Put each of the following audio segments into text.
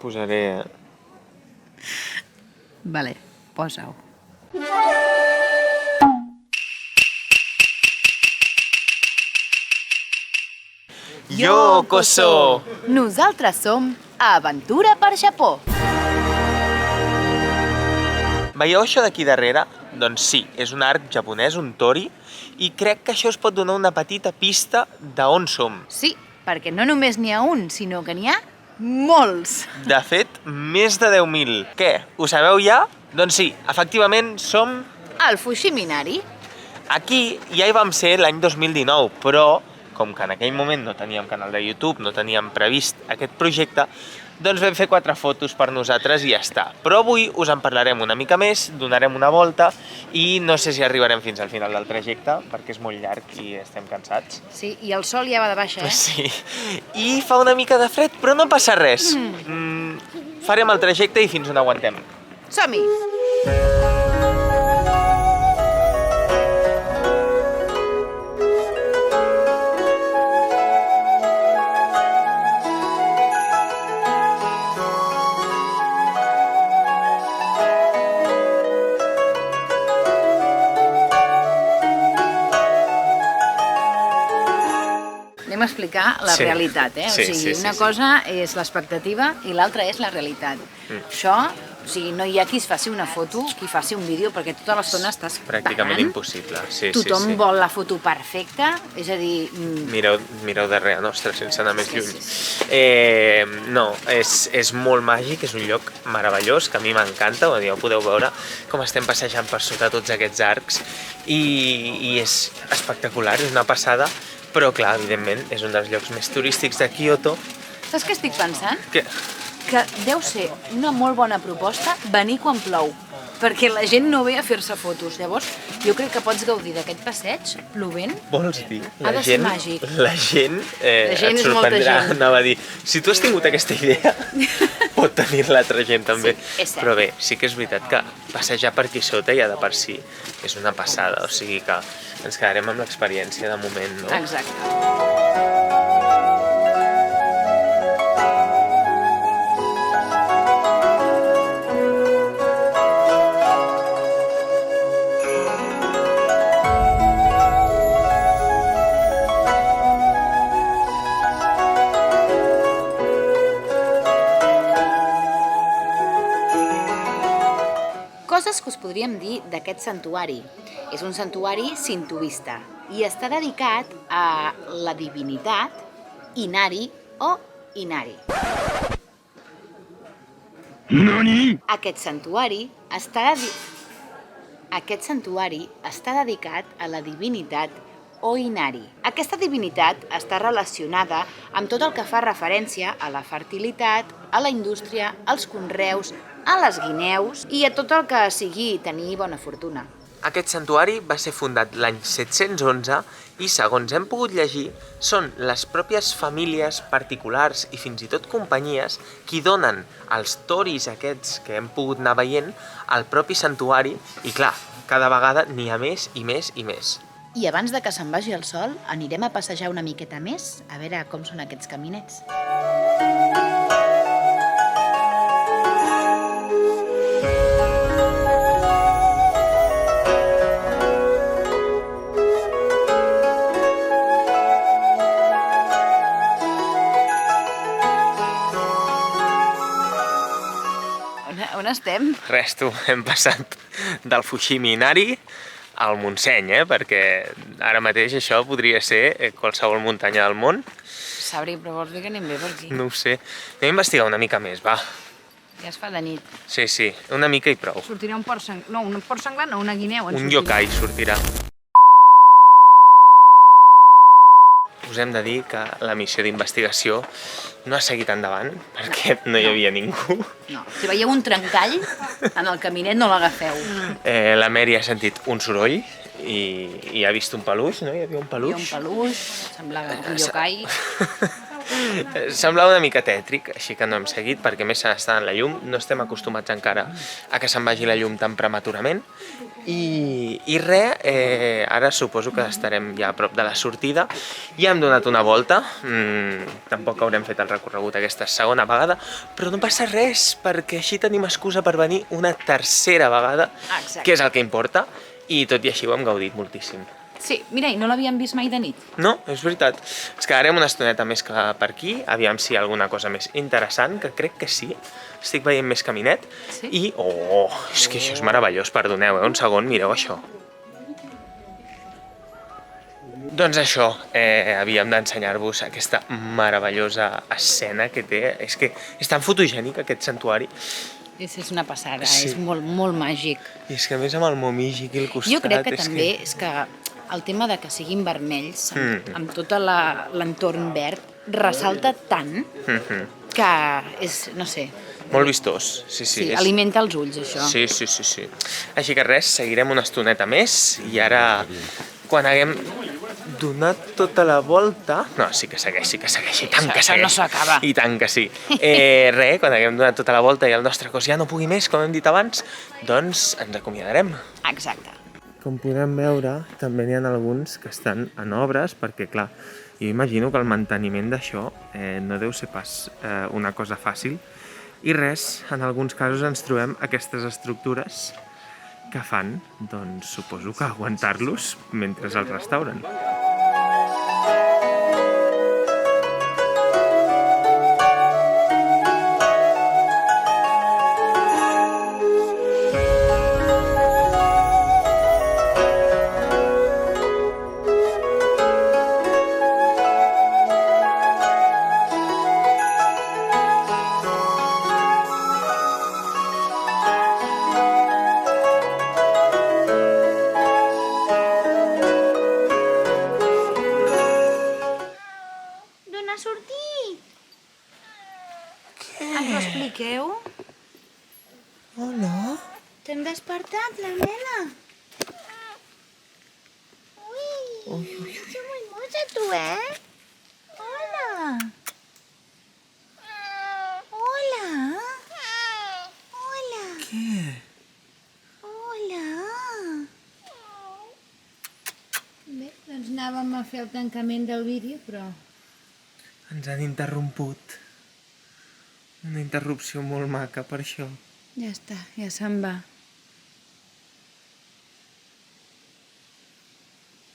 Posaré... Vale, posa-ho. Yokoso! Nosaltres som Aventura per Japó. Veieu això d'aquí darrere? Doncs sí, és un arc japonès, un tori, i crec que això us pot donar una petita pista d'on som. Sí, perquè no només n'hi ha un, sinó que n'hi ha molts. De fet, més de 10.000. Què? Ho sabeu ja? Doncs sí, efectivament som... El Fushiminari. Aquí ja hi vam ser l'any 2019, però com que en aquell moment no teníem canal de YouTube, no teníem previst aquest projecte, doncs vam fer 4 fotos per nosaltres i ja està. Però avui us en parlarem una mica més, donarem una volta i no sé si arribarem fins al final del trajecte, perquè és molt llarg i estem cansats. Sí, i el sol ja va de baixa, eh? Sí, i fa una mica de fred, però no passa res. Farem el trajecte i fins on aguantem. Som-hi! Anem a explicar la realitat, eh? O sigui, una cosa és l'expectativa i l'altra és la realitat. Això, o sigui, no hi ha qui es faci una foto, qui faci un vídeo, perquè tota l'estona estàs pràcticament pagant. Impossible, sí. Tothom vol la foto perfecta, és a dir... Mireu darrere nostre, sense anar més lluny. No, és molt màgic, és un lloc meravellós, que a mi m'encanta, ja ho podeu veure, com estem passejant per sota tots aquests arcs, i és espectacular, és una passada, però clar, evidentment, és un dels llocs més turístics de Kyoto. Saps què estic pensant? Què? Que deu ser una molt bona proposta venir quan plou, perquè la gent no ve a fer-se fotos. Llavors, jo crec que pots gaudir d'aquest passeig plovent. Vols dir? Ha de ser màgic. La gent La gent et és molta sorprendrà, gent. anava a dir. Si tu has tingut aquesta idea, pot tenir l'altra gent també. Sí, és cert. Però bé, sí que és veritat que passejar per aquí sota ja de per si és una passada, o sigui que ens quedarem amb l'experiència de moment, no? Exacte. Coses que us podríem dir d'aquest santuari. És un santuari sintoista i està dedicat a la divinitat Inari o Inari. Aquest santuari està dedicat a la divinitat Oinari. Aquesta divinitat està relacionada amb tot el que fa referència a la fertilitat, a la indústria, als conreus, a les guineus i a tot el que sigui tenir bona fortuna. Aquest santuari va ser fundat l'any 711 i, segons hem pogut llegir, són les pròpies famílies particulars i fins i tot companyies qui donen els toris aquests que hem pogut anar veient al propi santuari i, clar, cada vegada n'hi ha més i més i més. I abans de que se'n vagi el sol, anirem a passejar una miqueta més a veure com són aquests caminets. On estem? Res, tu, hem passat del Fushiminari al Montseny, perquè ara mateix això podria ser qualsevol muntanya del món. Sabri, però vols dir que anem bé per aquí? No ho sé. Anem a investigar una mica més, va. Ja es fa de nit. Sí, una mica i prou. Sortirà un porc senglant, no, un porc senglant o una guineu. Un yokai sortirà. Us hem de dir que la missió d'investigació no ha seguit endavant, perquè no hi havia ningú. No, si veieu un trencall, en el caminet no l'agafeu. La Mary ha sentit un soroll i ha vist un peluix, no? Hi havia un peluix. Hi havia un peluix, semblava un yokai. Semblava una mica tètric, així que no hem seguit, perquè més s'està en la llum, no estem acostumats encara a que se'n vagi la llum tan prematurament. I res, ara suposo que estarem ja a prop de la sortida. Ja hem donat una volta, tampoc haurem fet el recorregut aquesta segona vegada, però no passa res, perquè així tenim excusa per venir una tercera vegada, que és el que importa, i tot i així ho hem gaudit moltíssim. Sí, mira, i no l'havíem vist mai de nit. No, és veritat. Ens quedarem una estoneta més que per aquí, aviam si hi ha alguna cosa més interessant, que crec que sí. Estic veient més caminet. Sí? I, és que això és meravellós, perdoneu, un segon, mireu això. Doncs això, havíem d'ensenyar-vos aquesta meravellosa escena que té. És que és tan fotogènic aquest santuari. És una passada, Sí. és molt màgic. I és que a més amb el momigi aquí al costat... Jo crec que també és que el tema de que siguin vermells, amb tot l'entorn verd, ressalta tant que és, no sé... Molt vistós, sí. Sí, alimenta els ulls, això. Sí. Així que res, seguirem una estoneta més i ara, quan haguem donat tota la volta... No, sí que segueix, i tant que segueix. Això no s'acaba. I tant que sí. Res, quan haguem donat tota la volta i el nostre cos ja no pugui més, com hem dit abans, doncs ens acomiadarem. Exacte. Com podem veure, també n'hi ha alguns que estan en obres, perquè, clar, jo imagino que el manteniment d'això no deu ser pas una cosa fàcil. I res, en alguns casos ens trobem aquestes estructures que fan, doncs, suposo que aguantar-los mentre els restauren. Expliqueu? Hola. T'hem despertat, la nena. Ui. Ets molt moja, tu, Hola. Hola. Hola. Què? Hola. Bé, doncs anàvem a fer el tancament del vídeo, però... Ens han interromput. Una interrupció molt maca, per això. Ja està, ja se'n va.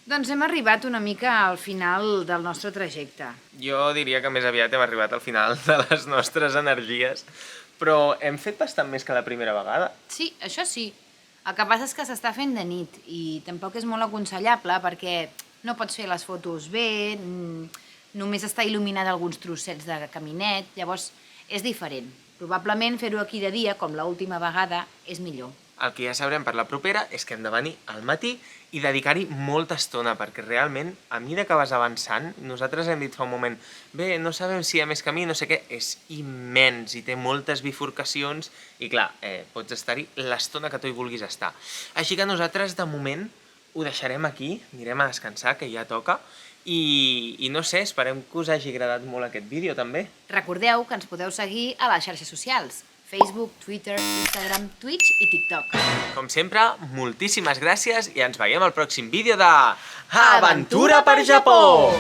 Doncs hem arribat una mica al final del nostre trajecte. Jo diria que més aviat hem arribat al final de les nostres energies, però hem fet bastant més que la primera vegada. Sí, això sí. El que passa és que s'està fent de nit i tampoc és molt aconsellable perquè no pots fer les fotos bé, només està il·luminat alguns trossets de caminet, llavors és diferent. Probablement fer-ho aquí de dia, com l'última vegada, és millor. El que ja sabrem per la propera és que hem de venir al matí i dedicar-hi molta estona, perquè realment, a mesura que vas avançant, nosaltres hem dit fa un moment, bé, no sabem si hi ha més camí, no sé què, és immens i té moltes bifurcacions i clar, pots estar-hi l'estona que tu hi vulguis estar. Així que nosaltres, de moment, ho deixarem aquí, anirem a descansar, que ja toca, i no sé, esperem que us hagi agradat molt aquest vídeo també. Recordeu que ens podeu seguir a les xarxes socials, Facebook, Twitter, Instagram, Twitch i TikTok. Com sempre, moltíssimes gràcies i ens veiem al pròxim vídeo de Aventura per Japó!